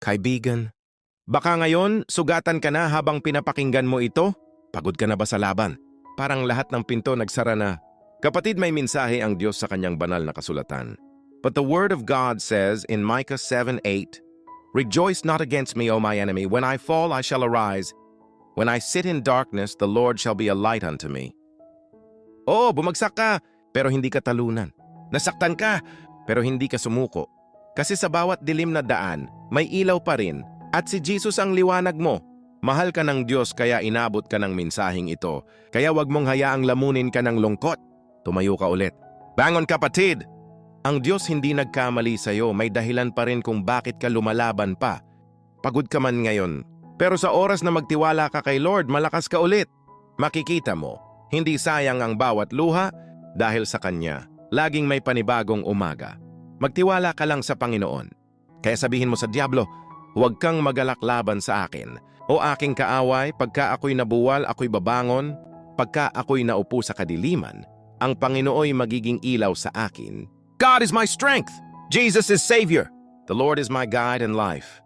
Kaibigan, baka ngayon sugatan ka na habang pinapakinggan mo ito? Pagod ka na ba sa laban? Parang lahat ng pinto nagsara na. Kapatid, may mensahe ang Diyos sa kanyang banal na kasulatan. But the word of God says in Micah 7:8, "Rejoice not against me, O my enemy. When I fall, I shall arise. When I sit in darkness, the Lord shall be a light unto me." Oo, bumagsak ka, pero hindi ka talunan. Nasaktan ka, pero hindi ka sumuko. Kasi sa bawat dilim na daan, may ilaw pa rin, at si Jesus ang liwanag mo. Mahal ka ng Diyos kaya inabot ka ng mensaheng ito. Kaya wag mong hayaang lamunin ka ng lungkot. Tumayo ka ulit. Bangon kapatid! Ang Diyos hindi nagkamali sa'yo, may dahilan pa rin kung bakit ka lumalaban pa. Pagod ka man ngayon, pero sa oras na magtiwala ka kay Lord, malakas ka ulit. Makikita mo, hindi sayang ang bawat luha dahil sa Kanya. Laging may panibagong umaga. Magtiwala ka lang sa Panginoon. Kaya sabihin mo sa Diablo, huwag kang magalak laban sa akin. O aking kaaway, pagka ako'y nabuwal, ako'y babangon. Pagka ako'y naupo sa kadiliman, ang Panginooy magiging ilaw sa akin. God is my strength. Jesus is Savior. The Lord is my guide and life.